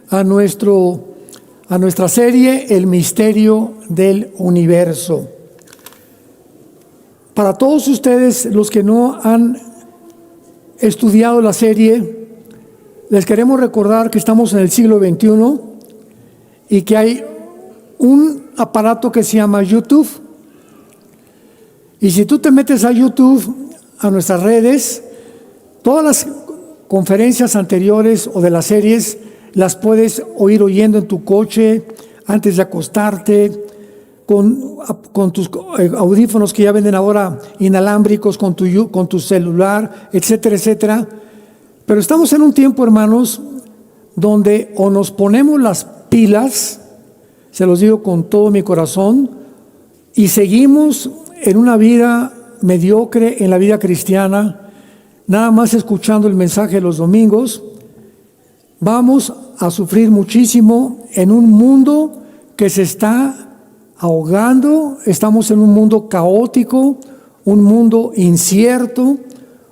a nuestra serie El Misterio del Universo. Para todos ustedes, los que no han estudiado la serie, les queremos recordar que estamos en el siglo XXI y que hay un aparato que se llama YouTube. Y si tú te metes a YouTube, a nuestras redes, todas las conferencias anteriores o de las series las puedes oír oyendo en tu coche, antes de acostarte, con tus audífonos que ya venden ahora inalámbricos, con tu celular, etcétera, etcétera. Pero estamos en un tiempo, hermanos, donde o nos ponemos las pilas, se los digo con todo mi corazón, y seguimos en una vida mediocre, en la vida cristiana, nada más escuchando el mensaje los domingos, vamos a sufrir muchísimo en un mundo que se está ahogando. Estamos en un mundo caótico, un mundo incierto,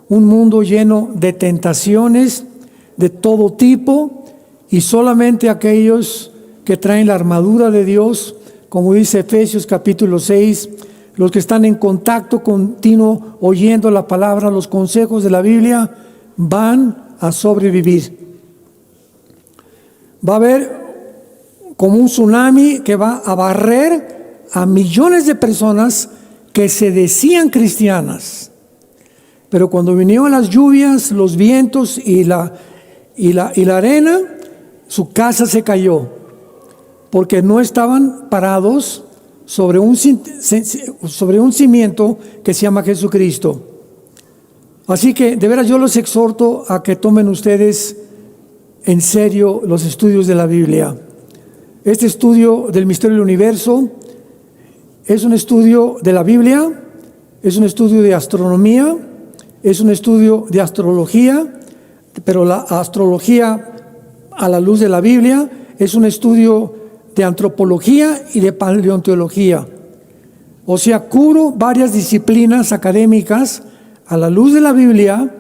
un mundo lleno de tentaciones de todo tipo, y solamente aquellos que traen la armadura de Dios, como dice Efesios capítulo 6, los que están en contacto continuo oyendo la palabra, los consejos de la Biblia, van a sobrevivir. Va a haber como un tsunami que va a barrer a millones de personas que se decían cristianas, pero cuando vinieron las lluvias, los vientos y la arena, su casa se cayó, porque no estaban parados sobre un cimiento que se llama Jesucristo. Así que de veras yo los exhorto a que tomen ustedes en serio los estudios de la Biblia. Este estudio del misterio del universo es un estudio de la Biblia, es un estudio de astronomía, es un estudio de astrología, pero la astrología a la luz de la Biblia es un estudio de antropología y de paleontología. O sea, cubro varias disciplinas académicas a la luz de la Biblia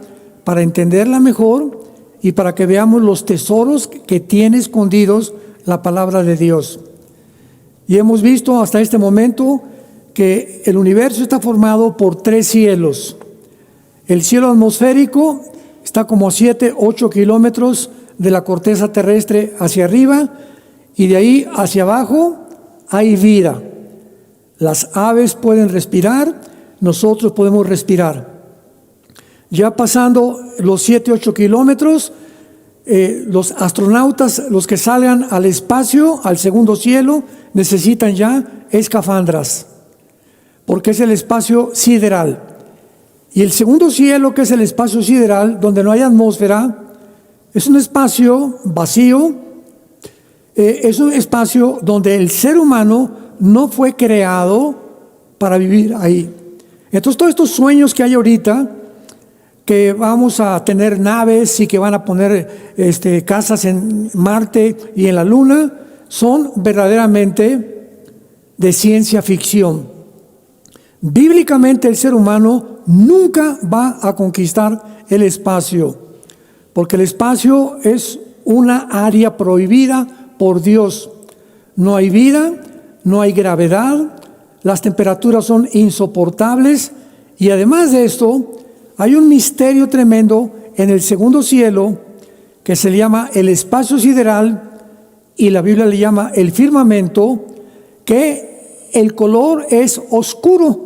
para entenderla mejor y para que veamos los tesoros que tiene escondidos la palabra de Dios. Y hemos visto hasta este momento que el universo está formado por 3 cielos. El cielo atmosférico está como a 7-8 kilómetros de la corteza terrestre hacia arriba, y de ahí hacia abajo hay vida. Las aves pueden respirar, nosotros podemos respirar. Ya pasando los 7-8 kilómetros, los astronautas, los que salgan al espacio, al segundo cielo, necesitan ya escafandras, porque es el espacio sideral. Y el segundo cielo, que es el espacio sideral, donde no hay atmósfera, es un espacio vacío, es un espacio donde el ser humano no fue creado para vivir ahí. Entonces todos estos sueños que hay ahorita, que vamos a tener naves y que van a poner casas en Marte y en la Luna, son verdaderamente de ciencia ficción. Bíblicamente el ser humano nunca va a conquistar el espacio, porque el espacio es una área prohibida por Dios. No hay vida, no hay gravedad, las temperaturas son insoportables, y además de esto hay un misterio tremendo en el segundo cielo que se le llama el espacio sideral, y la Biblia le llama el firmamento, que el color es oscuro.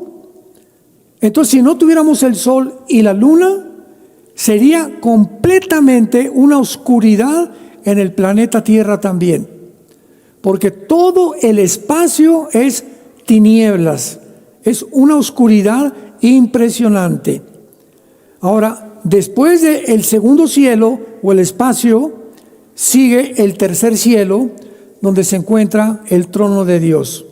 Entonces, si no tuviéramos el sol y la luna, sería completamente una oscuridad en el planeta Tierra también, porque todo el espacio es tinieblas, es una oscuridad impresionante. Ahora, después del segundo cielo o el espacio, sigue el tercer cielo, donde se encuentra el trono de Dios.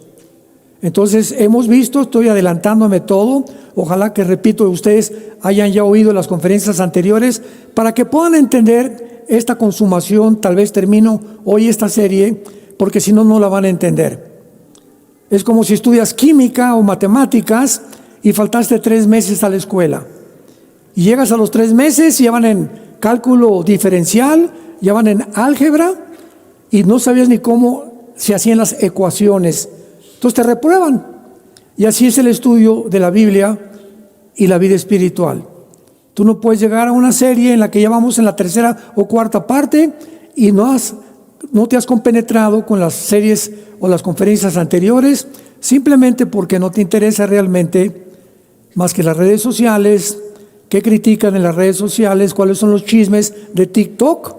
Entonces hemos visto, estoy adelantándome todo, ojalá que, repito, ustedes hayan ya oído las conferencias anteriores para que puedan entender esta consumación. Tal vez termino hoy esta serie, porque si no, no la van a entender. Es como si estudias química o matemáticas y faltaste 3 meses a la escuela. Y llegas a los 3 meses y ya van en cálculo diferencial, ya van en álgebra, y no sabías ni cómo se hacían las ecuaciones. Entonces te reprueban. Y así es el estudio de la Biblia y la vida espiritual. Tú no puedes llegar a una serie en la que ya vamos en la tercera o cuarta parte y no te has compenetrado con las series o las conferencias anteriores, simplemente porque no te interesa realmente más que las redes sociales, qué critican en las redes sociales, cuáles son los chismes de TikTok,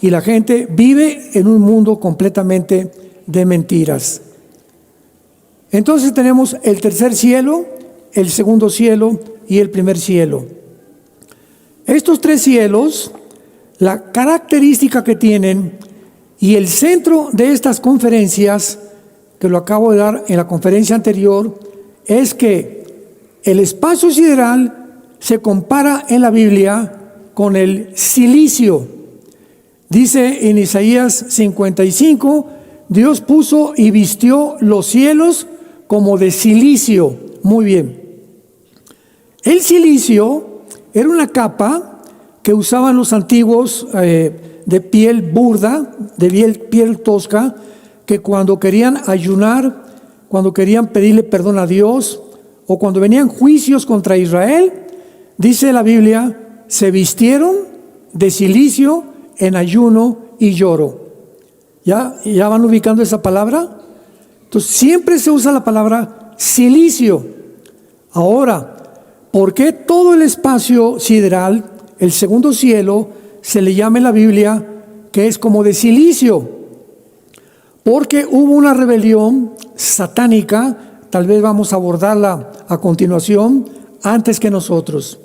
y la gente vive en un mundo completamente de mentiras. Entonces tenemos el tercer cielo, el segundo cielo y el primer cielo. Estos tres cielos, la característica que tienen y el centro de estas conferencias, que lo acabo de dar en la conferencia anterior, es que el espacio sideral se compara en la Biblia con el silicio. Dice en Isaías 55, Dios puso y vistió los cielos como de silicio. Muy bien. El silicio era una capa que usaban los antiguos de piel burda, de piel tosca, que cuando querían ayunar, cuando querían pedirle perdón a Dios, o cuando venían juicios contra Israel, dice la Biblia, se vistieron de silicio en ayuno y lloro. ¿Ya van ubicando esa palabra? Entonces siempre se usa la palabra silicio. Ahora, ¿por qué todo el espacio sideral, el segundo cielo, se le llama en la Biblia que es como de silicio? Porque hubo una rebelión satánica, tal vez vamos a abordarla a continuación, antes que nosotros.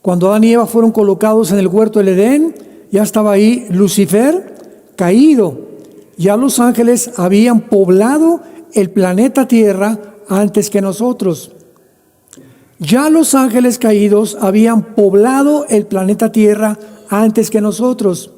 Cuando Adán y Eva fueron colocados en el huerto del Edén, ya estaba ahí Lucifer caído. Ya los ángeles habían poblado el planeta Tierra antes que nosotros. Ya los ángeles caídos habían poblado el planeta Tierra antes que nosotros.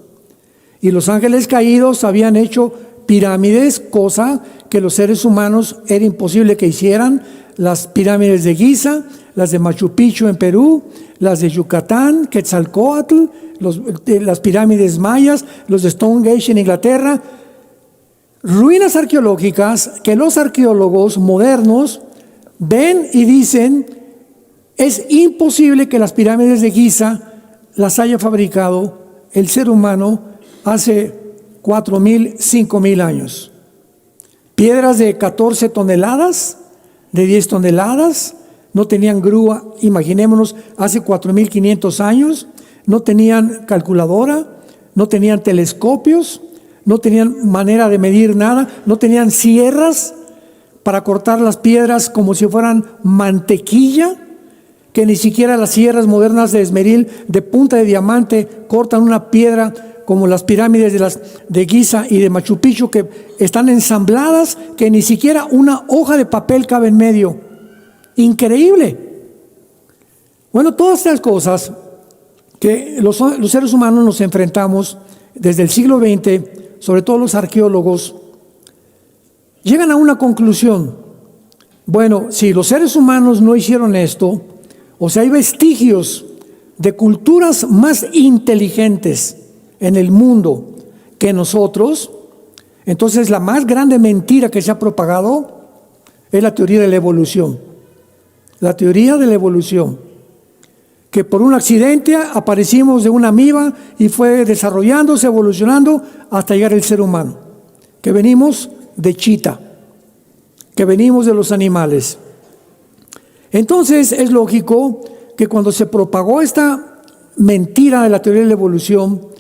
Y los ángeles caídos habían hecho pirámides, cosa que los seres humanos era imposible que hicieran. Las pirámides de Giza, las de Machu Picchu en Perú, las de Yucatán, Quetzalcóatl, las pirámides mayas, los de Stonehenge en Inglaterra. Ruinas arqueológicas que los arqueólogos modernos ven y dicen, es imposible que las pirámides de Giza las haya fabricado el ser humano hace 4,000, 5,000 años. Piedras de 14 toneladas, de 10 toneladas, no tenían grúa, imaginémonos, hace 4,500 años, no tenían calculadora, no tenían telescopios, no tenían manera de medir nada, no tenían sierras para cortar las piedras como si fueran mantequilla, que ni siquiera las sierras modernas de esmeril de punta de diamante cortan una piedra como las pirámides de Giza y de Machu Picchu, que están ensambladas, que ni siquiera una hoja de papel cabe en medio. Increíble. Bueno, todas estas cosas que los seres humanos nos enfrentamos desde el siglo XX, sobre todo los arqueólogos, llegan a una conclusión. Bueno, si los seres humanos no hicieron esto, o sea, hay vestigios de culturas más inteligentes en el mundo que nosotros, entonces la más grande mentira que se ha propagado es la teoría de la evolución. La teoría de la evolución, que por un accidente aparecimos de una amiba y fue desarrollándose, evolucionando hasta llegar al ser humano, que venimos de chita, que venimos de los animales. Entonces es lógico que cuando se propagó esta mentira de la teoría de la evolución,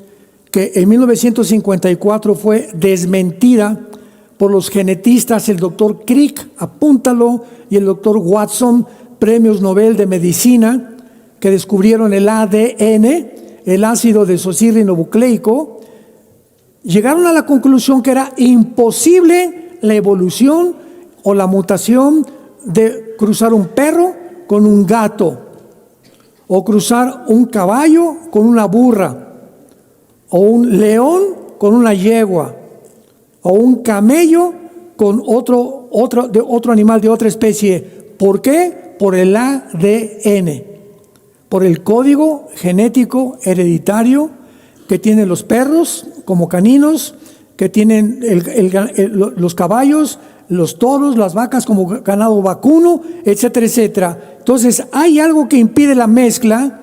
que en 1954 fue desmentida por los genetistas, el doctor Crick, apúntalo, y el doctor Watson, premios Nobel de Medicina, que descubrieron el ADN, el ácido desoxirribonucleico, llegaron a la conclusión que era imposible la evolución o la mutación de cruzar un perro con un gato, o cruzar un caballo con una burra, o un león con una yegua, o un camello con otro animal de otra especie. ¿Por qué? Por el ADN, por el código genético hereditario que tienen los perros como caninos, que tienen los caballos, los toros, las vacas como ganado vacuno, etcétera, etcétera. Entonces, hay algo que impide la mezcla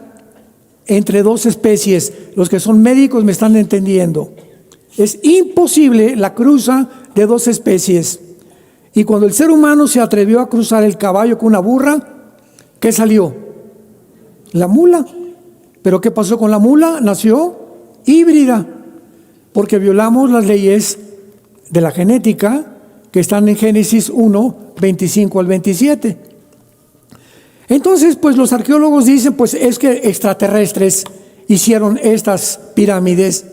entre dos especies. Los que son médicos me están entendiendo. Es imposible la cruza de dos especies. Y cuando el ser humano se atrevió a cruzar el caballo con una burra, ¿qué salió? La mula. ¿Pero qué pasó con la mula? Nació híbrida, porque violamos las leyes de la genética que están en Génesis 1, 25 al 27. Entonces, pues los arqueólogos dicen, pues es que extraterrestres hicieron estas pirámides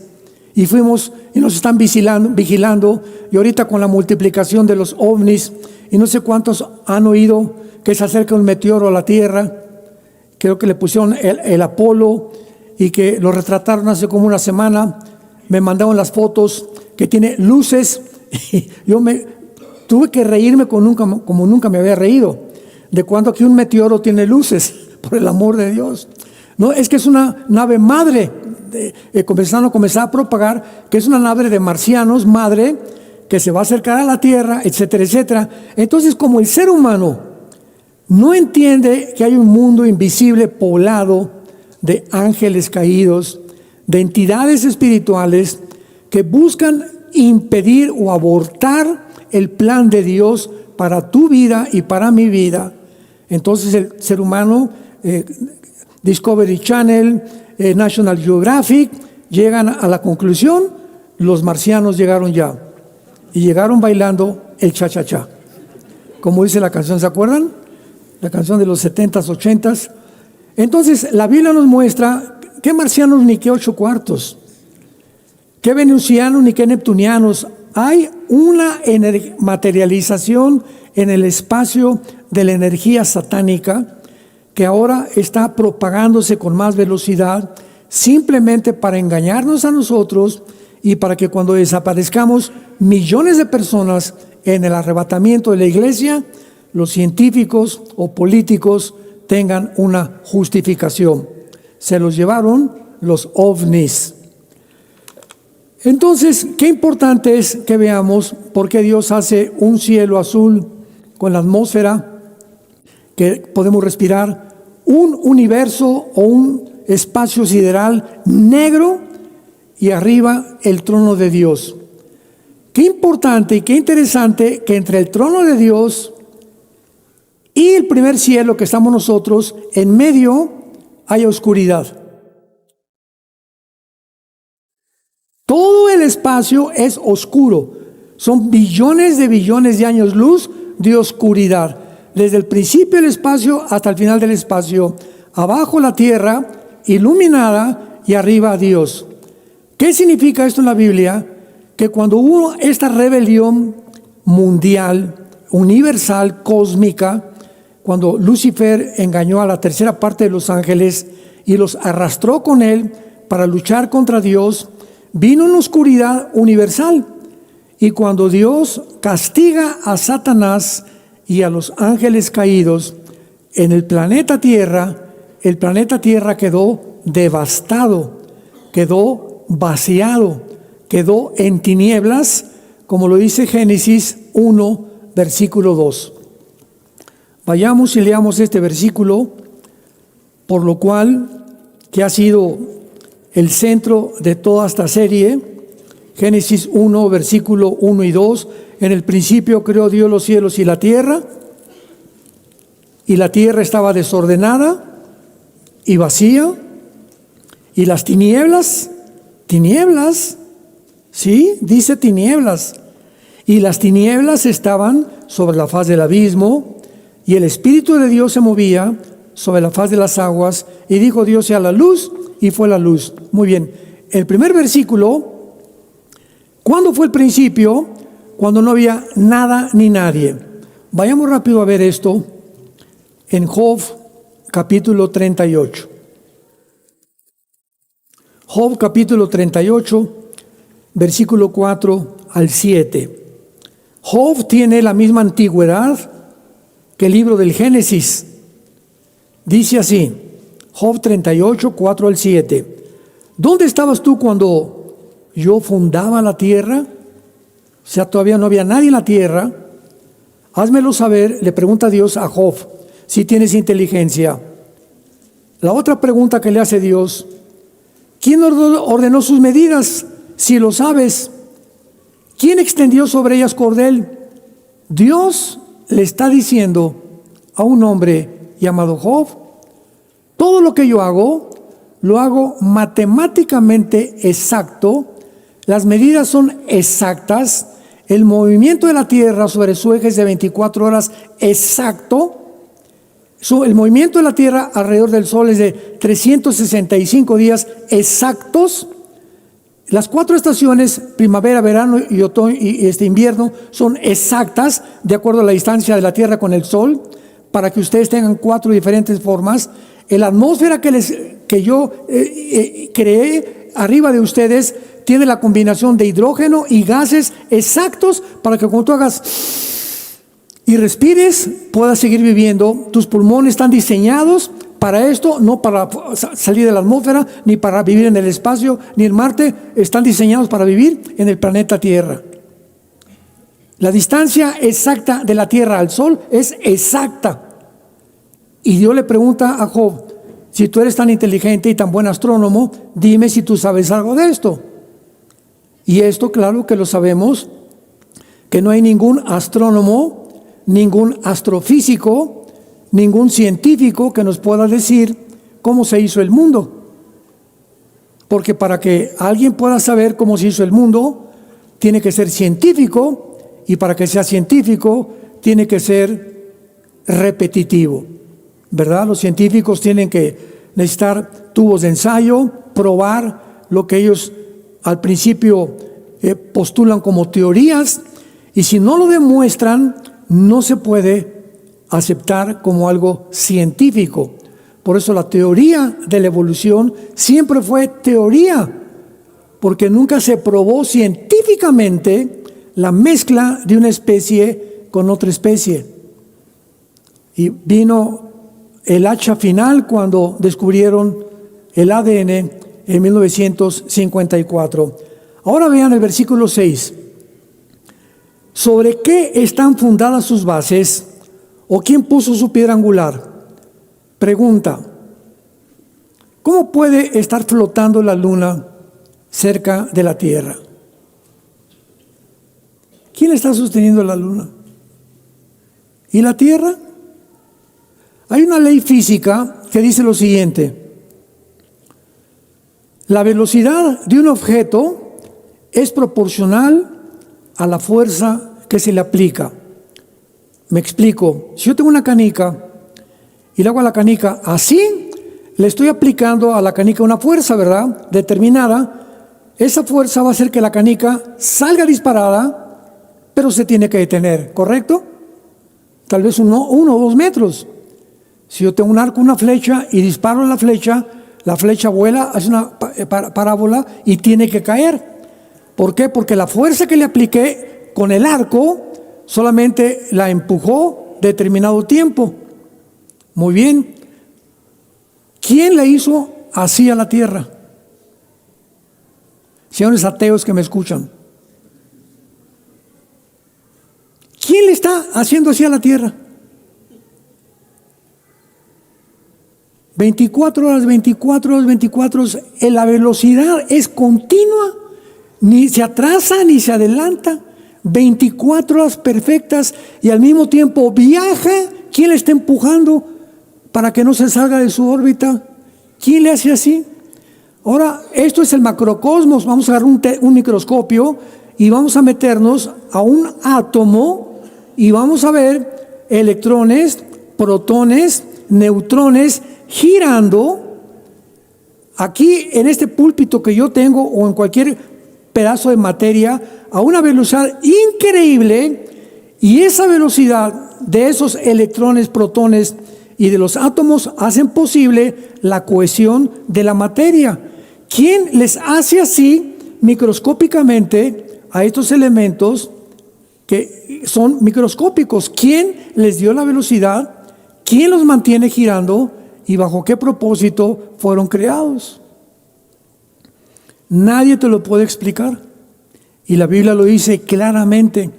y fuimos y nos están vigilando, y ahorita con la multiplicación de los ovnis, y no sé cuántos han oído que se acerca un meteoro a la Tierra. Creo que le pusieron el Apolo y que lo retrataron hace como una semana. Me mandaron las fotos que tiene luces. Y yo tuve que reírme como nunca me había reído de cuando aquí un meteoro tiene luces, por el amor de Dios. No, es que es una nave madre, comenzando a propagar que es una nave de marcianos madre que se va a acercar a la Tierra, etcétera, etcétera. Entonces, como el ser humano no entiende que hay un mundo invisible poblado de ángeles caídos, de entidades espirituales que buscan impedir o abortar el plan de Dios para tu vida y para mi vida. Entonces el ser humano, Discovery Channel, National Geographic, llegan a la conclusión: los marcianos llegaron ya, y llegaron bailando el cha-cha-cha, como dice la canción, ¿se acuerdan? La canción de los 70s, 80s. Entonces la Biblia nos muestra qué marcianos ni qué 8 cuartos, qué venusianos ni qué neptunianos. Hay una materialización en el espacio de la energía satánica que ahora está propagándose con más velocidad, simplemente para engañarnos a nosotros y para que cuando desaparezcamos millones de personas en el arrebatamiento de la iglesia, los científicos o políticos tengan una justificación. Se los llevaron los ovnis. Entonces, qué importante es que veamos por qué Dios hace un cielo azul con la atmósfera que podemos respirar, un universo o un espacio sideral negro y arriba el trono de Dios. Qué importante y qué interesante que entre el trono de Dios y el primer cielo que estamos nosotros, en medio hay oscuridad. Todo el espacio es oscuro. Son billones de años luz de oscuridad. Desde el principio del espacio hasta el final del espacio. Abajo la tierra iluminada y arriba Dios. ¿Qué significa esto en la Biblia? Que cuando hubo esta rebelión mundial, universal, cósmica, cuando Lucifer engañó a la tercera parte de los ángeles y los arrastró con él para luchar contra Dios, vino una oscuridad universal. Y cuando Dios castiga a Satanás y a los ángeles caídos en el planeta Tierra quedó devastado, quedó vaciado, quedó en tinieblas, como lo dice Génesis 1, versículo 2. Vayamos y leamos este versículo, por lo cual, que ha sido el centro de toda esta serie. Génesis 1, versículo 1 y 2. En el principio creó Dios los cielos y la tierra estaba desordenada y vacía, y las tinieblas, sí, dice tinieblas, y las tinieblas estaban sobre la faz del abismo, y el Espíritu de Dios se movía sobre la faz de las aguas, y dijo Dios: sea la luz, y fue la luz. Muy bien, el primer versículo, ¿cuándo fue el principio? Cuando no había nada ni nadie. Vayamos rápido a ver esto en Job capítulo 38. Job capítulo 38, versículo 4 al 7. Job tiene la misma antigüedad que el libro del Génesis. Dice así, Job 38, 4 al 7. ¿Dónde estabas tú cuando yo fundaba la tierra sea, todavía no había nadie en la tierra, házmelo saber, le pregunta Dios a Job, si tienes inteligencia. La otra pregunta que le hace Dios, ¿quién ordenó sus medidas? Si lo sabes. ¿Quién extendió sobre ellas cordel? Dios le está diciendo a un hombre llamado Job, todo lo que yo hago, lo hago matemáticamente exacto, las medidas son exactas, el movimiento de la tierra sobre su eje es de 24 horas exacto, el movimiento de la tierra alrededor del sol es de 365 días exactos. Las 4 estaciones, primavera, verano y otoño y invierno, son exactas de acuerdo a la distancia de la tierra con el sol, para que ustedes tengan 4 diferentes formas. La atmósfera que yo creé arriba de ustedes tiene la combinación de hidrógeno y gases exactos para que cuando tú hagas y respires puedas seguir viviendo. Tus pulmones están diseñados para esto, no para salir de la atmósfera, ni para vivir en el espacio, ni en Marte. Están diseñados para vivir en el planeta Tierra. La distancia exacta de la Tierra al Sol es exacta. Y Dios le pregunta a Job, si tú eres tan inteligente y tan buen astrónomo, dime si tú sabes algo de esto. Y esto, claro que lo sabemos, que no hay ningún astrónomo, ningún astrofísico, ningún científico que nos pueda decir cómo se hizo el mundo. Porque para que alguien pueda saber cómo se hizo el mundo, tiene que ser científico, y para que sea científico, tiene que ser repetitivo, ¿verdad? Los científicos tienen que necesitar tubos de ensayo, probar lo que ellos al principio postulan como teorías, y si no lo demuestran, no se puede aceptar como algo científico. Por eso la teoría de la evolución siempre fue teoría, porque nunca se probó científicamente la mezcla de una especie con otra especie. Y vino el hacha final cuando descubrieron el ADN en 1954. Ahora vean el versículo 6. ¿Sobre qué están fundadas sus bases? ¿O quién puso su piedra angular? Pregunta. ¿Cómo puede estar flotando la luna cerca de la Tierra? ¿Quién está sosteniendo la luna? ¿Y la Tierra? Hay una ley física que dice lo siguiente: la velocidad de un objeto es proporcional a la fuerza que se le aplica. Me explico. Si yo tengo una canica y le hago a la canica así, le estoy aplicando a la canica una fuerza, ¿verdad?, determinada. Esa fuerza va a hacer que la canica salga disparada, pero se tiene que detener, ¿correcto? Tal vez 1 o 2 metros. Si yo tengo un arco, una flecha, y disparo la flecha vuela, hace una parábola y tiene que caer. ¿Por qué? Porque la fuerza que le apliqué con el arco solamente la empujó determinado tiempo. Muy bien. ¿Quién le hizo así a la tierra? Señores ateos que me escuchan, ¿quién le está haciendo así a la tierra? 24 horas, 24 horas, 24 horas. La velocidad es continua, ni se atrasa ni se adelanta. 24 horas perfectas, y al mismo tiempo viaja. ¿Quién le está empujando para que no se salga de su órbita? ¿Quién le hace así? Ahora, esto es el macrocosmos. Vamos a agarrar un microscopio y vamos a meternos a un átomo y vamos a ver electrones, protones, neutrones girando aquí en este púlpito que yo tengo o en cualquier pedazo de materia a una velocidad increíble, y esa velocidad de esos electrones, protones y de los átomos hacen posible la cohesión de la materia. ¿Quién les hace así microscópicamente a estos elementos que son microscópicos? ¿Quién les dio la velocidad? ¿Quién los mantiene girando? ¿Y bajo qué propósito fueron creados? Nadie te lo puede explicar. Y la Biblia lo dice claramente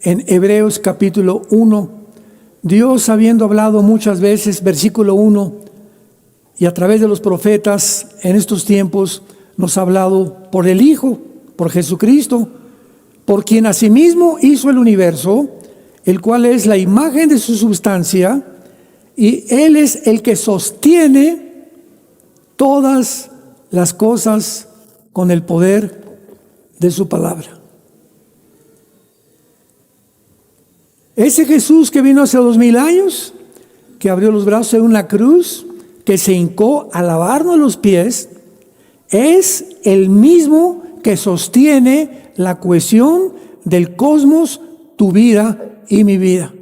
en Hebreos capítulo 1. Dios, habiendo hablado muchas veces, versículo 1, y a través de los profetas en estos tiempos, nos ha hablado por el Hijo, por Jesucristo, por quien asimismo hizo el universo, el cual es la imagen de su substancia, y Él es el que sostiene todas las cosas con el poder de su palabra. Ese Jesús que vino hace 2000 años, que abrió los brazos en una cruz, que se hincó a lavarnos los pies, es el mismo que sostiene la cohesión del cosmos, tu vida y mi vida.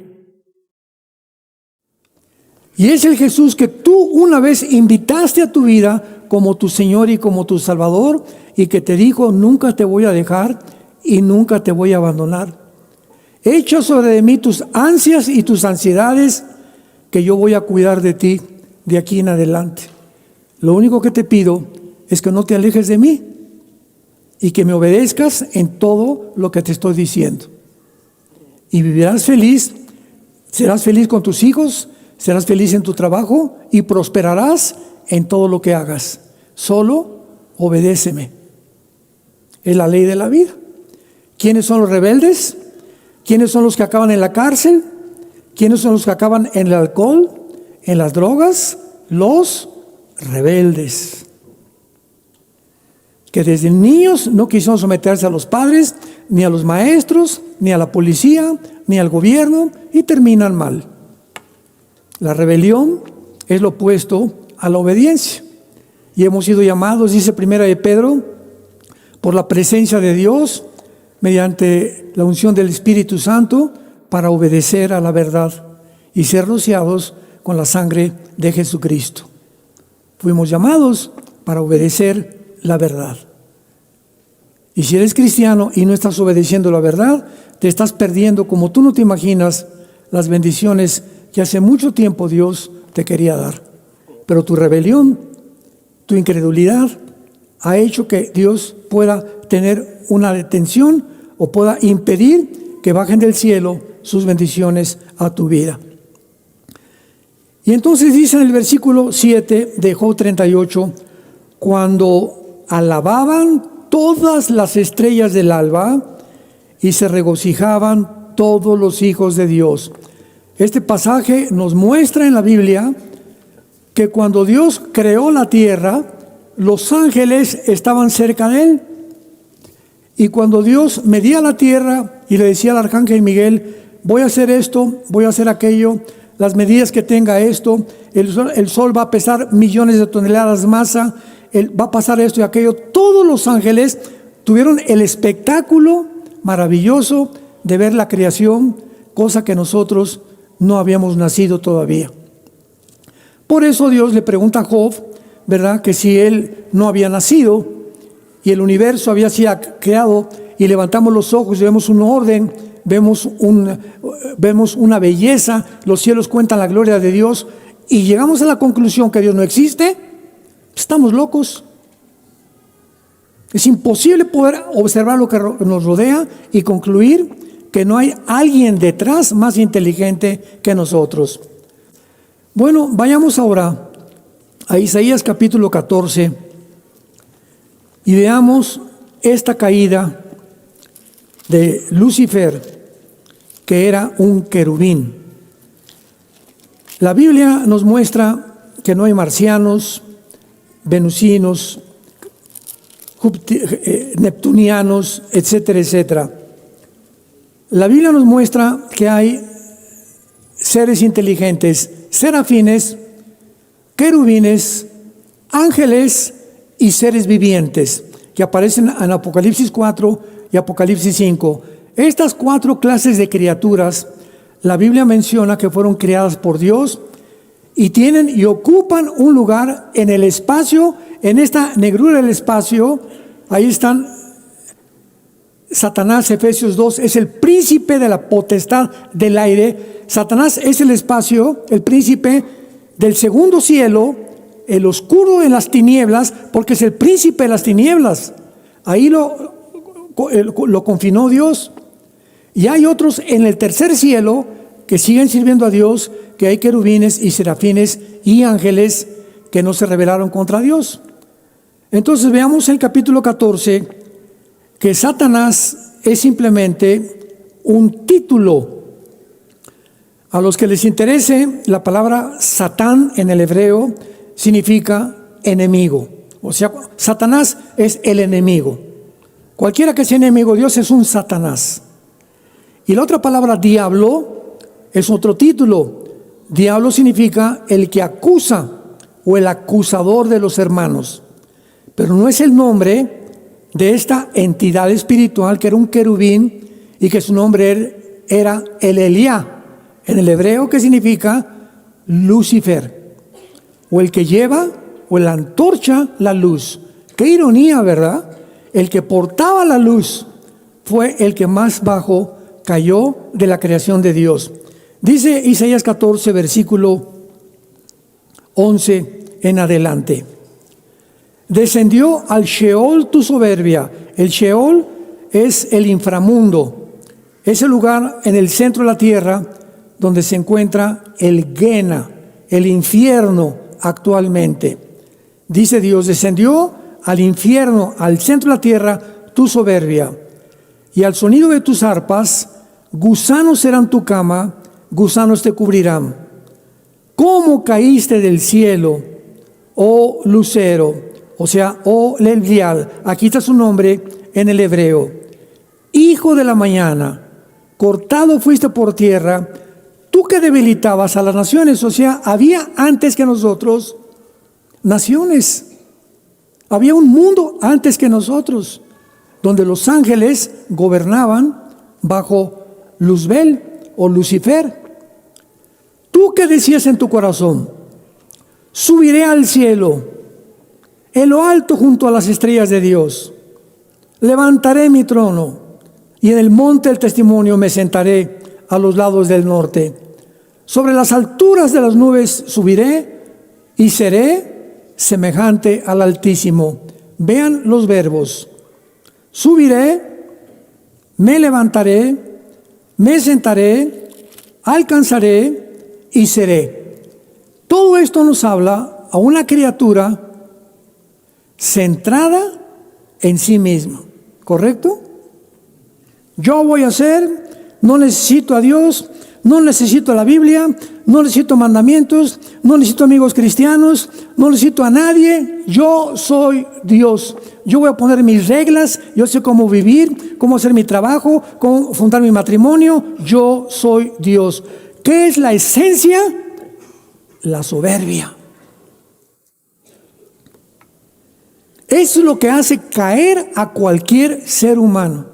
Y es el Jesús que tú una vez invitaste a tu vida como tu Señor y como tu Salvador, y que te dijo: nunca te voy a dejar y nunca te voy a abandonar. Echa sobre de mí tus ansias y tus ansiedades, que yo voy a cuidar de ti de aquí en adelante. Lo único que te pido es que no te alejes de mí y que me obedezcas en todo lo que te estoy diciendo. Y vivirás feliz, serás feliz con tus hijos, serás feliz en tu trabajo y prosperarás en todo lo que hagas. Solo obedéceme. Es la ley de la vida. ¿Quiénes son los rebeldes? ¿Quiénes son los que acaban en la cárcel? ¿Quiénes son los que acaban en el alcohol, en las drogas? Los rebeldes, que desde niños no quisieron someterse a los padres, ni a los maestros, ni a la policía, ni al gobierno, y terminan mal. La rebelión es lo opuesto a la obediencia. Y hemos sido llamados, dice Primera de Pedro, por la presencia de Dios, mediante la unción del Espíritu Santo, para obedecer a la verdad y ser rociados con la sangre de Jesucristo. Fuimos llamados para obedecer la verdad. Y si eres cristiano y no estás obedeciendo la verdad, te estás perdiendo, como tú no te imaginas, las bendiciones que hace mucho tiempo Dios te quería dar. Pero tu rebelión, tu incredulidad, ha hecho que Dios pueda tener una detención o pueda impedir que bajen del cielo sus bendiciones a tu vida. Y entonces dice en el versículo 7 de Job 38, cuando alababan todas las estrellas del alba y se regocijaban todos los hijos de Dios. Este pasaje nos muestra en la Biblia que cuando Dios creó la tierra, los ángeles estaban cerca de Él. Y cuando Dios medía la tierra y le decía al arcángel Miguel: voy a hacer esto, voy a hacer aquello, las medidas que tenga esto, el sol va a pesar millones de toneladas de masa, va a pasar esto y aquello. Todos los ángeles tuvieron el espectáculo maravilloso de ver la creación, cosa que nosotros no habíamos nacido todavía. Por eso Dios le pregunta a Job, ¿verdad?, que si él no había nacido y el universo había sido creado, y levantamos los ojos y vemos un orden, vemos una belleza, los cielos cuentan la gloria de Dios, y llegamos a la conclusión que Dios no existe. Estamos locos. Es imposible poder observar lo que nos rodea y concluir que no hay alguien detrás más inteligente que nosotros. Bueno, vayamos ahora a Isaías capítulo 14 y veamos esta caída de Lucifer, que era un querubín. La Biblia nos muestra que no hay marcianos, venusinos, neptunianos, etcétera, etcétera. La Biblia nos muestra que hay seres inteligentes, serafines, querubines, ángeles y seres vivientes, que aparecen en Apocalipsis 4 y Apocalipsis 5. Estas 4 clases de criaturas, la Biblia menciona que fueron creadas por Dios y tienen y ocupan un lugar en el espacio, en esta negrura del espacio. Ahí están. Satanás, Efesios 2, es el príncipe de la potestad del aire. Satanás es el espacio, el príncipe del segundo cielo, el oscuro en las tinieblas, porque es el príncipe de las tinieblas. Ahí lo lo confinó Dios. Y hay otros en el tercer cielo que siguen sirviendo a Dios, que hay querubines y serafines y ángeles que no se rebelaron contra Dios. Entonces veamos el capítulo 14, que Satanás es simplemente un título. A los que les interese, la palabra Satán en el hebreo significa enemigo. O sea, Satanás es el enemigo. Cualquiera que sea enemigo de Dios es un Satanás. Y la otra palabra diablo es otro título. Diablo significa el que acusa o el acusador de los hermanos. Pero no es el nombre de esta entidad espiritual que era un querubín y que su nombre era el Eliá, en el hebreo, que significa Lucifer, o el que lleva o la antorcha la luz. Qué ironía, ¿verdad? El que portaba la luz fue el que más bajo cayó de la creación de Dios. Dice Isaías 14, versículo 11 en adelante. Descendió al Sheol tu soberbia. El Sheol es el inframundo, es el lugar en el centro de la tierra donde se encuentra el Guena, el infierno actualmente. Dice Dios, descendió al infierno, al centro de la tierra, tu soberbia. Y al sonido de tus arpas, gusanos serán tu cama, gusanos te cubrirán. ¿Cómo caíste del cielo, oh lucero? O sea, oh Lelial, aquí está su nombre en el hebreo. Hijo de la mañana, cortado fuiste por tierra, tú que debilitabas a las naciones. O sea, había antes que nosotros naciones. Había un mundo antes que nosotros, donde los ángeles gobernaban bajo Luzbel o Lucifer. Tú que decías en tu corazón, subiré al cielo, en lo alto junto a las estrellas de Dios. Levantaré mi trono y en el monte del testimonio me sentaré a los lados del norte. Sobre las alturas de las nubes subiré y seré semejante al Altísimo. Vean los verbos. Subiré, me levantaré, me sentaré, alcanzaré y seré. Todo esto nos habla a una criatura centrada en sí misma, ¿correcto? Yo voy a ser, no necesito a Dios, no necesito la Biblia, no necesito mandamientos, no necesito amigos cristianos, no necesito a nadie. Yo soy Dios. Yo voy a poner mis reglas, yo sé cómo vivir, cómo hacer mi trabajo, cómo fundar mi matrimonio. Yo soy Dios. ¿Qué es la esencia? La soberbia. Es lo que hace caer a cualquier ser humano.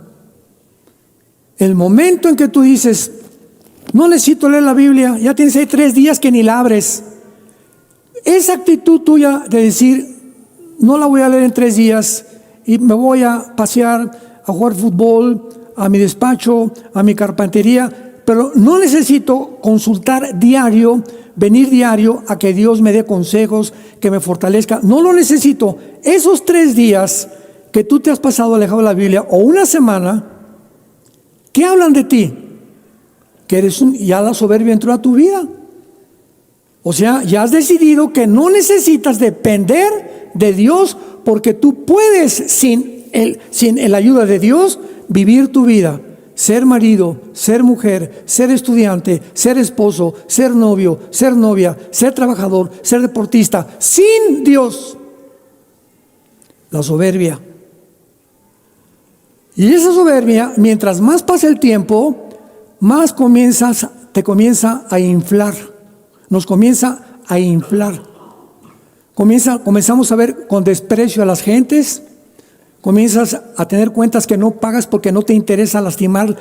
El momento en que tú dices, no necesito leer la Biblia, ya tienes ahí 3 días que ni la abres. Esa actitud tuya de decir, no la voy a leer en 3 días y me voy a pasear, a jugar fútbol, a mi despacho, a mi carpintería, pero no necesito consultar diario, venir diario a que Dios me dé consejos, que me fortalezca. No lo necesito. Esos 3 días que tú te has pasado alejado de la Biblia, o una semana, ¿qué hablan de ti? Que eres ya la soberbia entró a tu vida. O sea, ya has decidido que no necesitas depender de Dios, porque tú puedes sin la ayuda de Dios vivir tu vida. Ser marido, ser mujer, ser estudiante, ser esposo, ser novio, ser novia, ser trabajador, ser deportista, sin Dios. La soberbia. Y esa soberbia, mientras más pasa el tiempo, más te comienza a inflar. Nos comienza a inflar. Comenzamos a ver con desprecio a las gentes. Comienzas a tener cuentas que no pagas porque no te interesa lastimar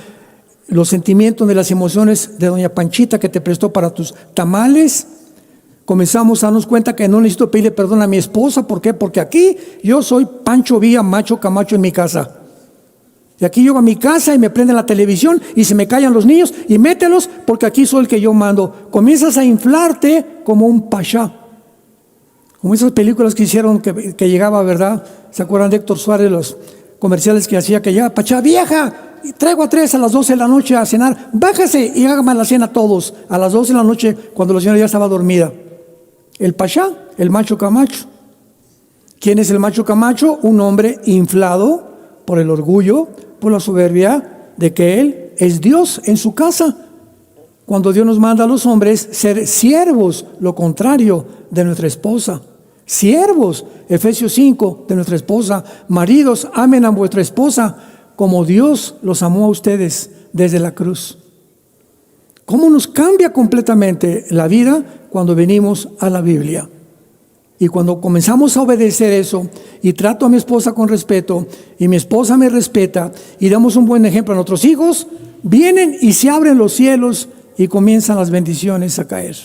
los sentimientos ni las emociones de doña Panchita que te prestó para tus tamales. Comenzamos a darnos cuenta que no necesito pedirle perdón a mi esposa. ¿Por qué? Porque aquí yo soy Pancho Villa, macho Camacho en mi casa. Y aquí llego a mi casa y me prenden la televisión y se me callan los niños y mételos porque aquí soy el que yo mando. Comienzas a inflarte como un pachá. Como esas películas que hicieron que llegaba, ¿verdad? ¿Se acuerdan de Héctor Suárez? comerciales que hacía, que ya, Pachá, vieja, traigo a 3 a las 12 de la noche a cenar, bájase y hágame la cena todos, a las 12 de la noche, cuando la señora ya estaba dormida. El Pachá, el macho Camacho. ¿Quién es el macho Camacho? Un hombre inflado por el orgullo, por la soberbia de que él es Dios en su casa. Cuando Dios nos manda a los hombres ser siervos, lo contrario de nuestra esposa. Siervos, Efesios 5, de nuestra esposa. Maridos, amen a vuestra esposa como Dios los amó a ustedes desde la cruz. ¿Cómo nos cambia completamente la vida cuando venimos a la Biblia? Y cuando comenzamos a obedecer eso, y trato a mi esposa con respeto, y mi esposa me respeta, y damos un buen ejemplo a nuestros hijos, vienen y se abren los cielos y comienzan las bendiciones a caer.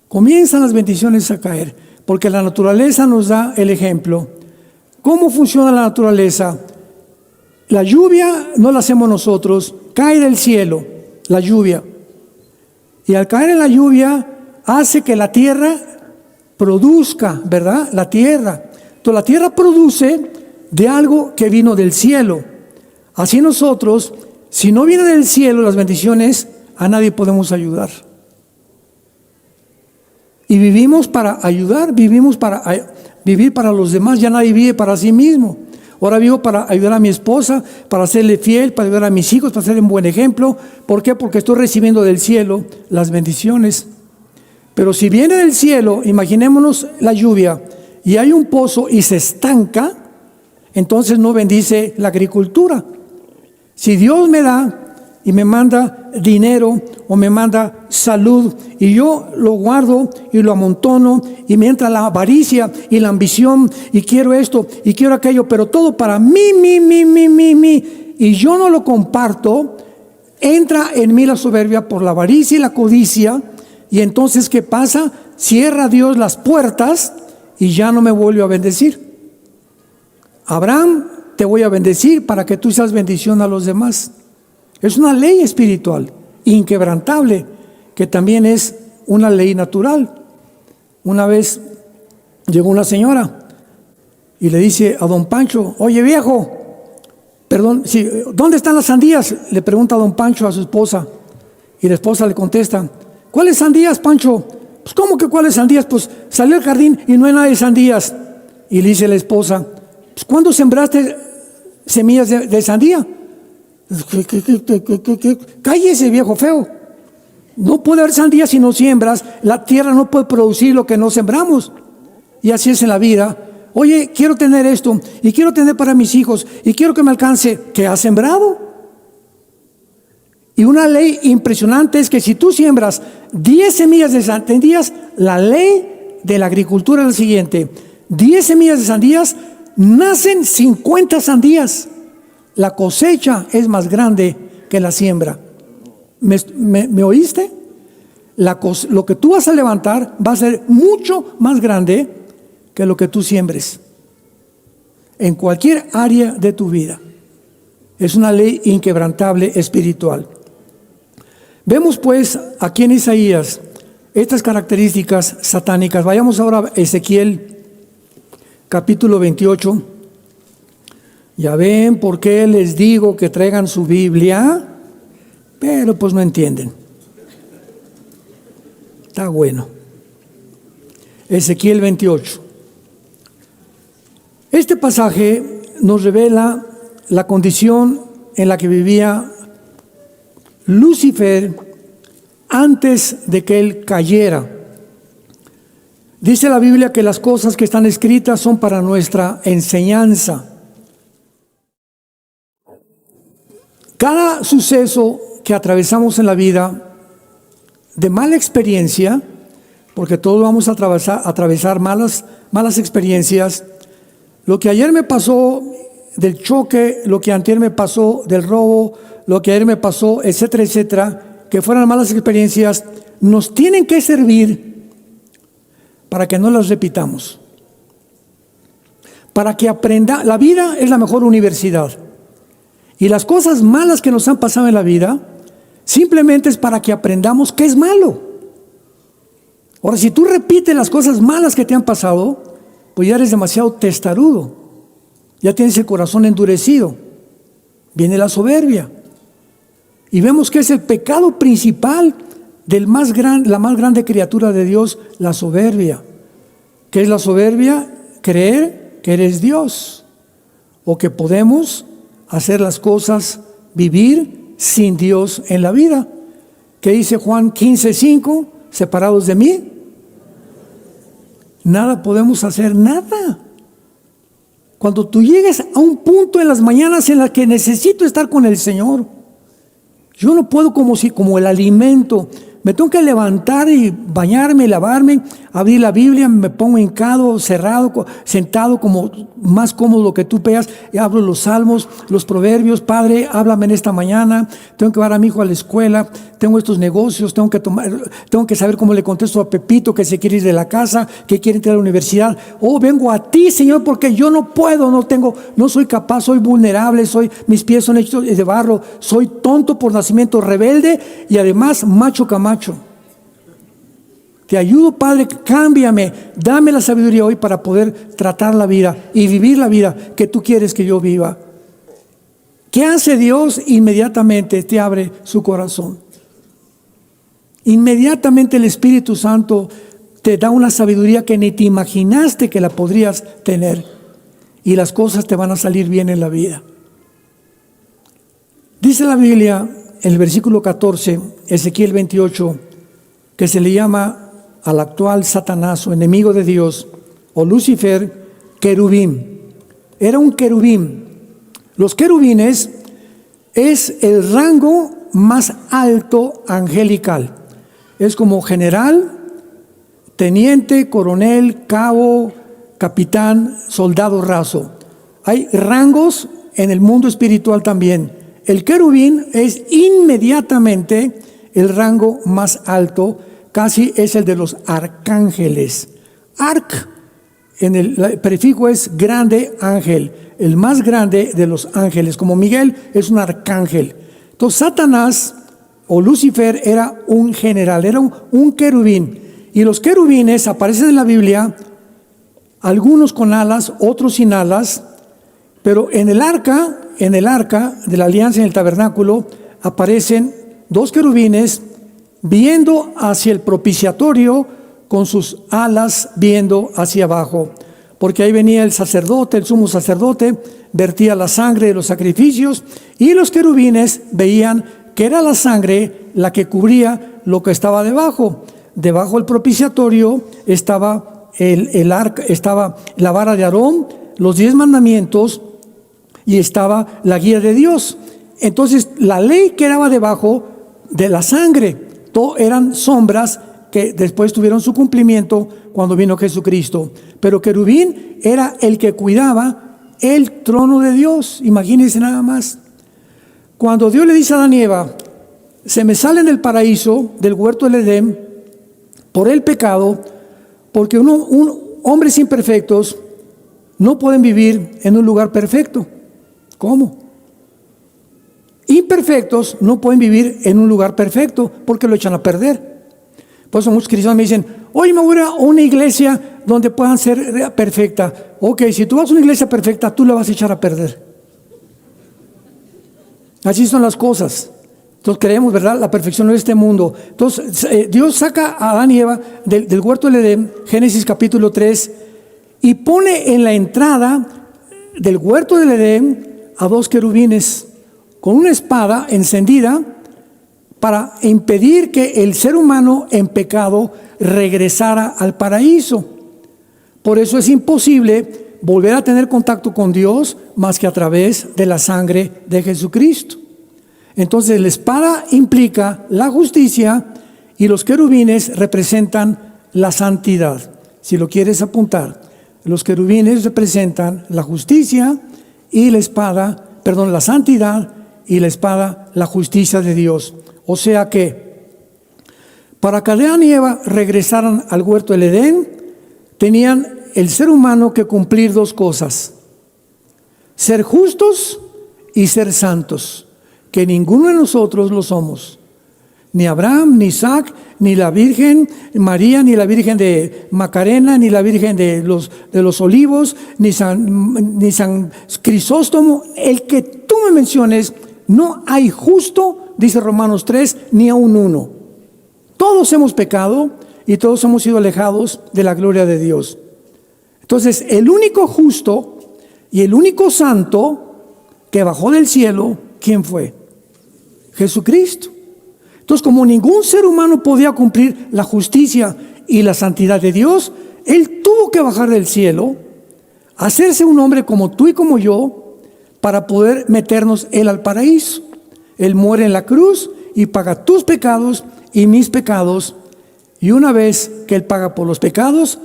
Comienzan las bendiciones a caer, porque la naturaleza nos da el ejemplo. ¿Cómo funciona la naturaleza? La lluvia no la hacemos nosotros, cae del cielo la lluvia. Y al caer en la lluvia hace que la tierra produzca, ¿verdad? La tierra. Entonces la tierra produce de algo que vino del cielo. Así nosotros, si no viene del cielo las bendiciones, a nadie podemos ayudar. Y vivimos para ayudar, vivimos para vivir para los demás, ya nadie vive para sí mismo. Ahora vivo para ayudar a mi esposa, para serle fiel, para ayudar a mis hijos, para ser un buen ejemplo. ¿Por qué? Porque estoy recibiendo del cielo las bendiciones. Pero si viene del cielo, imaginémonos la lluvia, y hay un pozo y se estanca, entonces no bendice la agricultura. Si Dios me da y me manda dinero o me manda salud y yo lo guardo y lo amontono y me entra la avaricia y la ambición y quiero esto y quiero aquello, pero todo para mí, y yo no lo comparto, entra en mí la soberbia por la avaricia y la codicia. Y entonces, ¿qué pasa? Cierra Dios las puertas y ya no me vuelve a bendecir. Abraham, te voy a bendecir para que tú seas bendición a los demás. Es una ley espiritual, inquebrantable, que también es una ley natural. Una vez llegó una señora y le dice a don Pancho, oye viejo, perdón, sí, ¿dónde están las sandías? Le pregunta a don Pancho a su esposa. Y la esposa le contesta, ¿cuáles sandías, Pancho? Pues ¿cómo que cuáles sandías? Pues salí al jardín y no hay nada de sandías. Y le dice la esposa, pues ¿cuándo sembraste semillas de sandía? Cállese, viejo feo. No puede haber sandía si no siembras. La tierra no puede producir lo que no sembramos. Y así es en la vida. Oye, quiero tener esto y quiero tener para mis hijos y quiero que me alcance. ¿Qué has sembrado? Y una ley impresionante es que si tú siembras 10 semillas de sandías, la ley de la agricultura es la siguiente: 10 semillas de sandías, nacen 50 sandías. La cosecha es más grande que la siembra. ¿Me oíste? Lo que tú vas a levantar va a ser mucho más grande que lo que tú siembres en cualquier área de tu vida. Es una ley inquebrantable espiritual. Vemos pues aquí en Isaías estas características satánicas. Vayamos ahora a Ezequiel capítulo 28. Ya ven por qué les digo que traigan su Biblia, pero pues no entienden. Está bueno. Ezequiel 28. Este pasaje nos revela la condición en la que vivía Lucifer antes de que él cayera. Dice la Biblia que las cosas que están escritas son para nuestra enseñanza. Cada suceso que atravesamos en la vida de mala experiencia, porque todos vamos a atravesar malas experiencias. Lo que ayer me pasó del choque, lo que antier me pasó del robo, lo que ayer me pasó, etcétera, etcétera, que fueran malas experiencias, nos tienen que servir para que no las repitamos. Para que aprenda, la vida es la mejor universidad. Y las cosas malas que nos han pasado en la vida, simplemente es para que aprendamos qué es malo. Ahora, si tú repites las cosas malas que te han pasado, pues ya eres demasiado testarudo. Ya tienes el corazón endurecido. Viene la soberbia. Y vemos que es el pecado principal la más grande criatura de Dios, la soberbia. ¿Qué es la soberbia? Creer que eres Dios o que podemos hacer las cosas, vivir sin Dios en la vida. ¿Qué dice Juan 15:5? Separados de mí, nada podemos hacer, nada. Cuando tú llegues a un punto en las mañanas en la que necesito estar con el Señor, yo no puedo como el alimento. Me tengo que levantar y bañarme, lavarme, abrir la Biblia, me pongo hincado, cerrado, sentado como más cómodo que tú veas, y abro los salmos, los proverbios. Padre, háblame en esta mañana, tengo que llevar a mi hijo a la escuela, tengo estos negocios, tengo que saber cómo le contesto a Pepito que se quiere ir de la casa, que quiere entrar a la universidad. Oh, vengo a ti, Señor, porque yo no puedo, no soy capaz, soy vulnerable, mis pies son hechos de barro, soy tonto por nacimiento, rebelde y además macho camacho. Te ayudo, Padre, cámbiame, dame la sabiduría hoy para poder tratar la vida y vivir la vida que tú quieres que yo viva. ¿Qué hace Dios? Inmediatamente te abre su corazón. Inmediatamente el Espíritu Santo te da una sabiduría que ni te imaginaste que la podrías tener, y las cosas te van a salir bien en la vida. Dice la Biblia en el versículo 14, Ezequiel 28, que se le llama al actual Satanás o enemigo de Dios, o Lucifer, querubín. Era un querubín. Los querubines es el rango más alto angelical. Es como general, teniente, coronel, cabo, capitán, soldado raso. Hay rangos en el mundo espiritual también. El querubín es inmediatamente el rango más alto, casi es el de los arcángeles. Arc, en el prefijo es grande ángel, el más grande de los ángeles, como Miguel es un arcángel. Entonces Satanás o Lucifer era un general, era un querubín. Y los querubines aparecen en la Biblia, algunos con alas, otros sin alas, pero en el arca de la alianza, en el tabernáculo, aparecen dos querubines viendo hacia el propiciatorio con sus alas viendo hacia abajo, porque ahí venía el sacerdote, el sumo sacerdote, vertía la sangre de los sacrificios, y los querubines veían que era la sangre la que cubría lo que estaba debajo. Debajo del propiciatorio estaba el arca, estaba la vara de Aarón, los 10 mandamientos, y estaba la guía de Dios. Entonces la ley quedaba debajo de la sangre. Todo eran sombras que después tuvieron su cumplimiento cuando vino Jesucristo. Pero querubín era el que cuidaba el trono de Dios. Imagínense nada más. Cuando Dios le dice a Adán y Eva, se me salen del paraíso, del huerto del Edén, por el pecado, porque hombres imperfectos no pueden vivir en un lugar perfecto. ¿Cómo? Imperfectos no pueden vivir en un lugar perfecto porque lo echan a perder. Por eso muchos cristianos me dicen, oye, me voy a una iglesia donde puedan ser perfecta. Ok, si tú vas a una iglesia perfecta, tú la vas a echar a perder. Así son las cosas. Entonces creemos, ¿verdad?, la perfección de este mundo. Entonces Dios saca a Adán y Eva del huerto del Edén, Génesis capítulo 3, y pone en la entrada del huerto del Edén a dos querubines con una espada encendida para impedir que el ser humano en pecado regresara al paraíso. Por eso es imposible volver a tener contacto con Dios más que a través de la sangre de Jesucristo. Entonces la espada implica la justicia y los querubines representan la santidad. Si lo quieres apuntar, los querubines representan la justicia y la santidad, y la espada, la justicia de Dios. O sea que para que Adán y Eva regresaran al huerto del Edén, tenían el ser humano que cumplir dos cosas: ser justos y ser santos, que ninguno de nosotros lo somos. Ni Abraham, ni Isaac, ni la Virgen María, ni la Virgen de Macarena, ni la Virgen de los Olivos, ni San Crisóstomo. El que tú me menciones, no hay justo, dice Romanos 3, ni aun uno. Todos hemos pecado y todos hemos sido alejados de la gloria de Dios. Entonces, el único justo y el único santo que bajó del cielo, ¿quién fue? Jesucristo. Entonces, como ningún ser humano podía cumplir la justicia y la santidad de Dios, Él tuvo que bajar del cielo, hacerse un hombre como tú y como yo, para poder meternos Él al paraíso. Él muere en la cruz y paga tus pecados y mis pecados. Y una vez que Él paga por los pecados,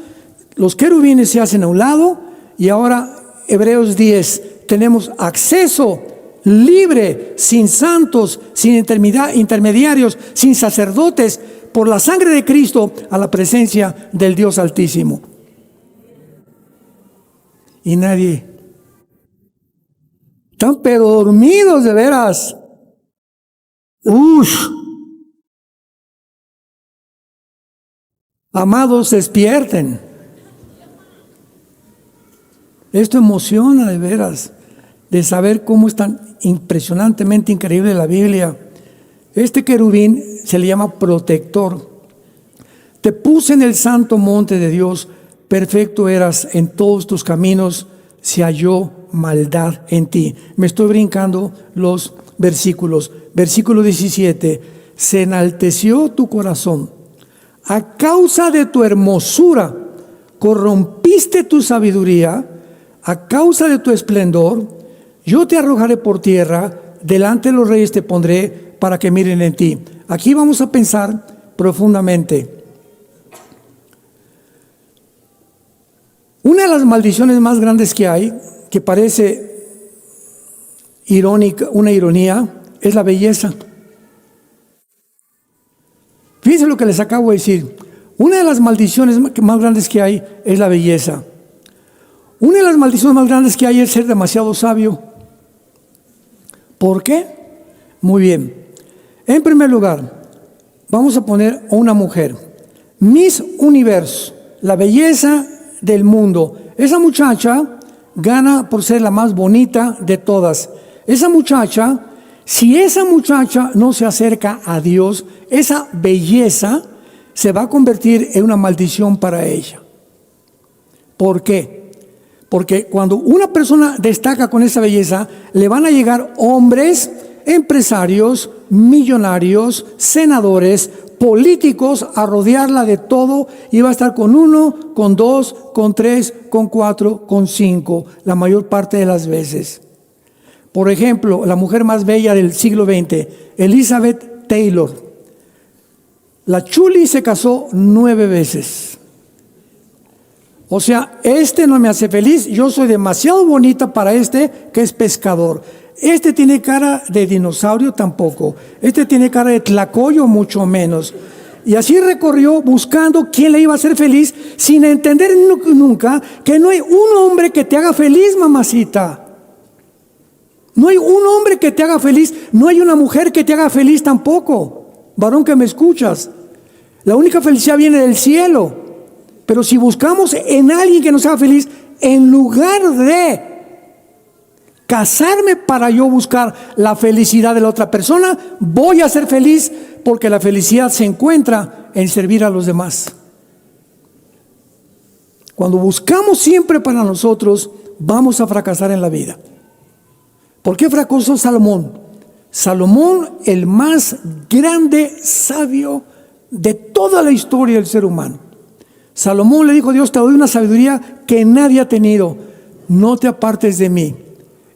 los querubines se hacen a un lado y ahora, Hebreos 10, tenemos acceso libre, sin santos, sin intermediarios, sin sacerdotes, por la sangre de Cristo a la presencia del Dios Altísimo. Y nadie. Están pero dormidos de veras. Amados, despierten. Esto emociona de veras, de saber cómo es tan impresionantemente increíble la Biblia. Este querubín se le llama protector. Te puse en el santo monte de Dios, perfecto eras en todos tus caminos, se halló maldad en ti. Me estoy brincando los versículos. Versículo 17, se enalteció tu corazón. A causa de tu hermosura, corrompiste tu sabiduría. A causa de tu esplendor, yo te arrojaré por tierra, delante de los reyes te pondré para que miren en ti. Aquí vamos a pensar profundamente. Una de las maldiciones más grandes que hay, que parece irónica, una ironía, es la belleza. Fíjense lo que les acabo de decir. Una de las maldiciones más grandes que hay es la belleza. Una de las maldiciones más grandes que hay es ser demasiado sabio. ¿Por qué? Muy bien. En primer lugar, vamos a poner a una mujer. Miss Universo, la belleza del mundo. Esa muchacha gana por ser la más bonita de todas. Esa muchacha, si esa muchacha no se acerca a Dios, esa belleza se va a convertir en una maldición para ella. ¿Por qué? Porque cuando una persona destaca con esa belleza, le van a llegar hombres, empresarios, millonarios, senadores, políticos a rodearla de todo, y va a estar con 1, con 2, con 3, con 4, con 5, la mayor parte de las veces. Por ejemplo, la mujer más bella del siglo XX, Elizabeth Taylor. La chuli se casó 9 veces. O sea, este no me hace feliz, yo soy demasiado bonita para este que es pescador. Este tiene cara de dinosaurio, tampoco. Este tiene cara de tlacoyo, mucho menos. Y así recorrió buscando quién le iba a hacer feliz, sin entender nunca que no hay un hombre que te haga feliz, mamacita. No hay un hombre que te haga feliz, no hay una mujer que te haga feliz tampoco. Varón que me escuchas, la única felicidad viene del cielo. Pero si buscamos en alguien que nos haga feliz, en lugar de casarme para yo buscar la felicidad de la otra persona, voy a ser feliz, porque la felicidad se encuentra en servir a los demás. Cuando buscamos siempre para nosotros, vamos a fracasar en la vida. ¿Por qué fracasó Salomón? Salomón, el más grande sabio de toda la historia del ser humano. Salomón le dijo a Dios: te doy una sabiduría que nadie ha tenido, no te apartes de mí.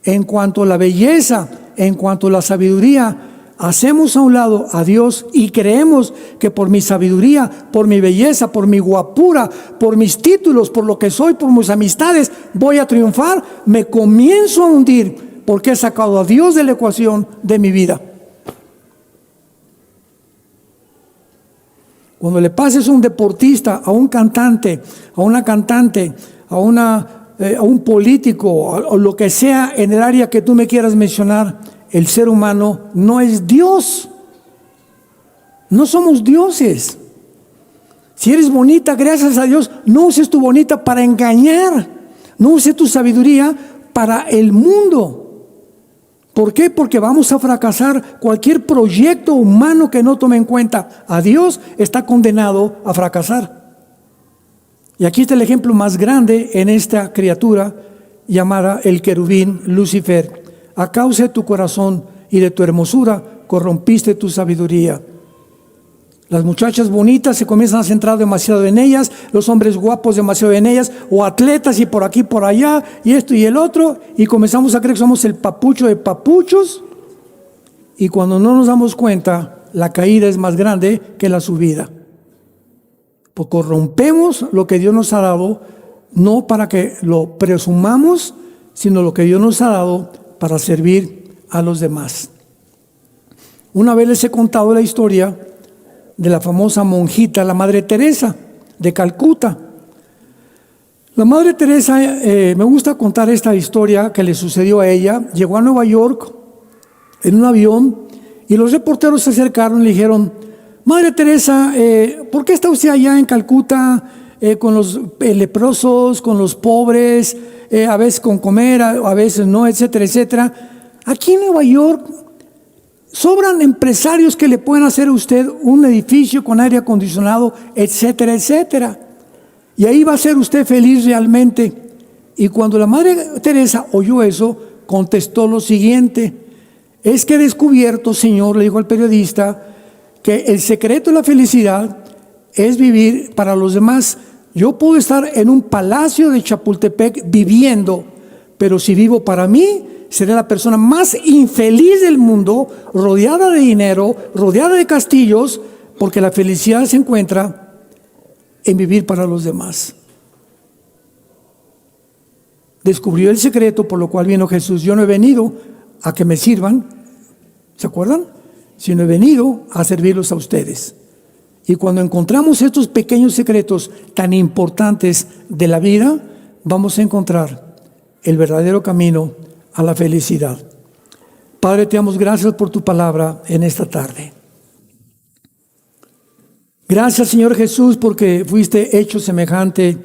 En cuanto a la belleza, en cuanto a la sabiduría, hacemos a un lado a Dios y creemos que por mi sabiduría, por mi belleza, por mi guapura, por mis títulos, por lo que soy, por mis amistades, voy a triunfar. Me comienzo a hundir porque he sacado a Dios de la ecuación de mi vida. Cuando le pases a un deportista, a un cantante, a una cantante, a un político, o lo que sea en el área que tú me quieras mencionar, el ser humano no es Dios. No somos dioses. Si eres bonita, gracias a Dios, no uses tu bonita para engañar. No uses tu sabiduría para el mundo. ¿Por qué? Porque vamos a fracasar. Cualquier proyecto humano que no tome en cuenta a Dios está condenado a fracasar. Y aquí está el ejemplo más grande en esta criatura llamada el querubín Lucifer. A causa de tu corazón y de tu hermosura, corrompiste tu sabiduría. Las muchachas bonitas se comienzan a centrar demasiado en ellas, los hombres guapos demasiado en ellas, o atletas y por aquí, por allá, y esto y el otro, y comenzamos a creer que somos el papucho de papuchos, y cuando no nos damos cuenta, la caída es más grande que la subida. Pues corrompemos lo que Dios nos ha dado, no para que lo presumamos, sino lo que Dios nos ha dado para servir a los demás. Una vez les he contado la historia de la famosa monjita, la Madre Teresa de Calcuta. La Madre Teresa, me gusta contar esta historia que le sucedió a ella. Llegó a Nueva York en un avión y los reporteros se acercaron y le dijeron: Madre Teresa, ¿por qué está usted allá en Calcuta con los leprosos, con los pobres, a veces con comer, a veces no, etcétera, etcétera? Aquí en Nueva York sobran empresarios que le pueden hacer a usted un edificio con aire acondicionado, etcétera, etcétera. Y ahí va a ser usted feliz realmente. Y cuando la Madre Teresa oyó eso, contestó lo siguiente: es que he descubierto, Señor, le dijo al periodista, que el secreto de la felicidad es vivir para los demás. Yo puedo estar en un palacio de Chapultepec viviendo, pero si vivo para mí, seré la persona más infeliz del mundo, rodeada de dinero, rodeada de castillos, porque la felicidad se encuentra en vivir para los demás. Descubrió el secreto por lo cual vino Jesús. Yo no he venido a que me sirvan, ¿se acuerdan? Sino he venido a servirlos a ustedes. Y cuando encontramos estos pequeños secretos tan importantes de la vida, vamos a encontrar el verdadero camino a la felicidad. Padre, te damos gracias por tu palabra en esta tarde. Gracias, Señor Jesús, porque fuiste hecho semejante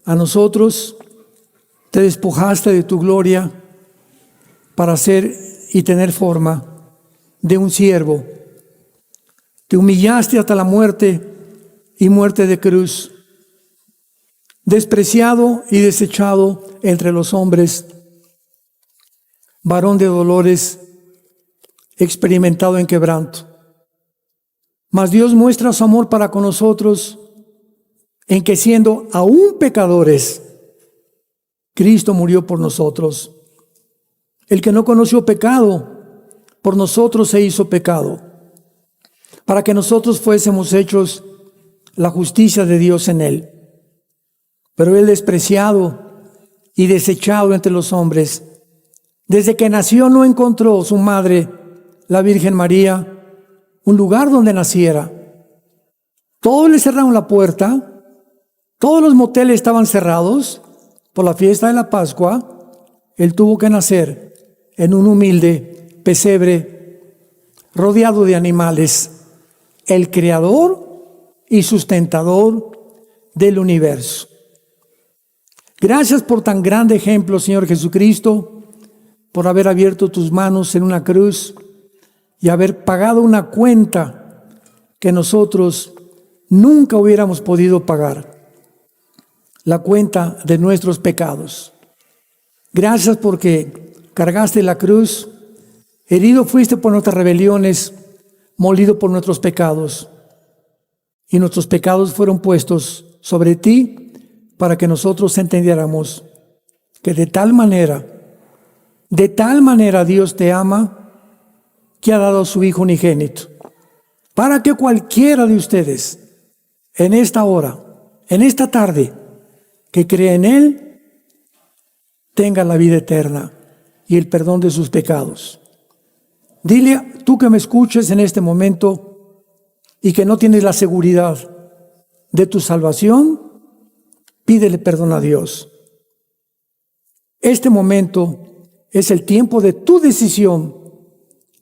a nosotros. Te despojaste de tu gloria para ser y tener forma de un siervo. Te humillaste hasta la muerte y muerte de cruz. Despreciado y desechado entre los hombres, varón de dolores, experimentado en quebranto. Mas Dios muestra su amor para con nosotros en que, siendo aún pecadores, Cristo murió por nosotros. El que no conoció pecado, por nosotros se hizo pecado, para que nosotros fuésemos hechos la justicia de Dios en él. Pero él, despreciado y desechado entre los hombres, desde que nació no encontró su madre, la Virgen María, un lugar donde naciera. Todos le cerraron la puerta, todos los moteles estaban cerrados por la fiesta de la Pascua. Él tuvo que nacer en un humilde pesebre rodeado de animales, el creador y sustentador del universo. Gracias por tan grande ejemplo, Señor Jesucristo, por haber abierto tus manos en una cruz y haber pagado una cuenta que nosotros nunca hubiéramos podido pagar, la cuenta de nuestros pecados. Gracias porque cargaste la cruz, herido fuiste por nuestras rebeliones, molido por nuestros pecados, y nuestros pecados fueron puestos sobre ti para que nosotros entendiéramos que de tal manera Dios te ama, que ha dado a su Hijo unigénito, para que cualquiera de ustedes en esta hora, en esta tarde, que cree en Él, tenga la vida eterna y el perdón de sus pecados. Dile, tú que me escuches en este momento y que no tienes la seguridad de tu salvación, pídele perdón a Dios. Este momento es el tiempo de tu decisión.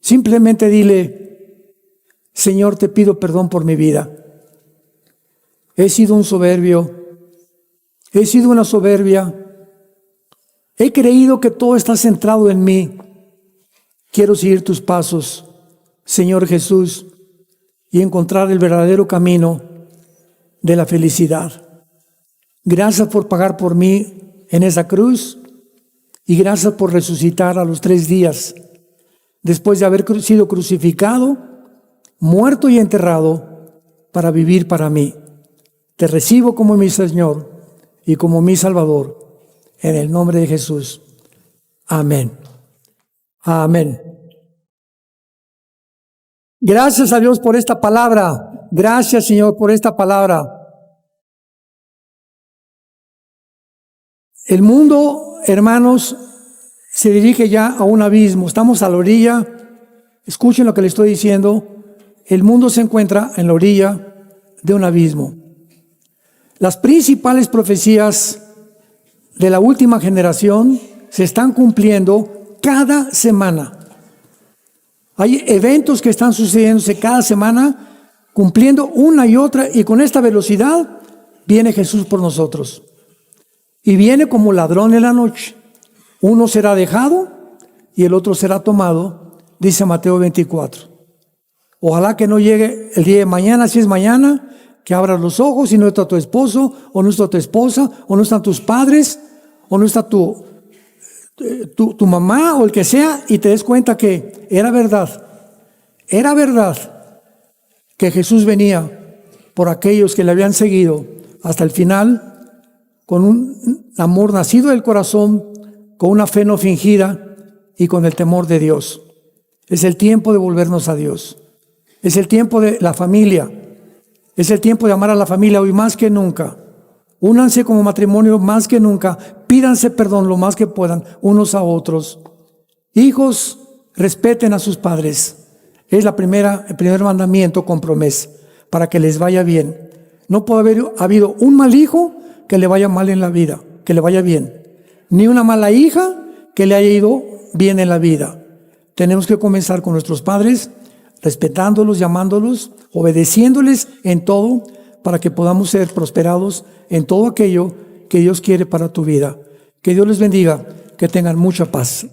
Simplemente dile: Señor, te pido perdón por mi vida. He sido un soberbio, he sido una soberbia. He creído que todo está centrado en mí. Quiero seguir tus pasos, Señor Jesús, y encontrar el verdadero camino de la felicidad. Gracias por pagar por mí en esa cruz y gracias por resucitar a los 3 días después de haber sido crucificado, muerto y enterrado para vivir para mí. Te recibo como mi Señor y como mi Salvador, en el nombre de Jesús. Amén. Amén. Gracias a Dios por esta palabra. Gracias, Señor, por esta palabra. El mundo, hermanos, se dirige ya a un abismo. Estamos a la orilla. Escuchen lo que le estoy diciendo. El mundo se encuentra en la orilla de un abismo. Las principales profecías de la última generación se están cumpliendo cada semana. Hay eventos que están sucediéndose cada semana, cumpliendo una y otra, y con esta velocidad viene Jesús por nosotros. Y viene como ladrón en la noche. Uno será dejado y el otro será tomado, dice Mateo 24. Ojalá que no llegue el día de mañana, si es mañana, que abras los ojos y no está tu esposo, o no está tu esposa, o no están tus padres, o no está tu mamá, o el que sea, y te des cuenta que era verdad que Jesús venía por aquellos que le habían seguido hasta el final, con un amor nacido del corazón, con una fe no fingida y con el temor de Dios. Es el tiempo de volvernos a Dios. Es el tiempo de la familia. Es el tiempo de amar a la familia hoy más que nunca. Únanse como matrimonio más que nunca. Pídanse perdón lo más que puedan unos a otros. Hijos, respeten a sus padres. Es el primer mandamiento con promesa para que les vaya bien. No puede haber habido un mal hijo que le vaya mal en la vida, que le vaya bien. Ni una mala hija que le haya ido bien en la vida. Tenemos que comenzar con nuestros padres, respetándolos, llamándolos, obedeciéndoles en todo, para que podamos ser prosperados en todo aquello que Dios quiere para tu vida. Que Dios les bendiga, que tengan mucha paz.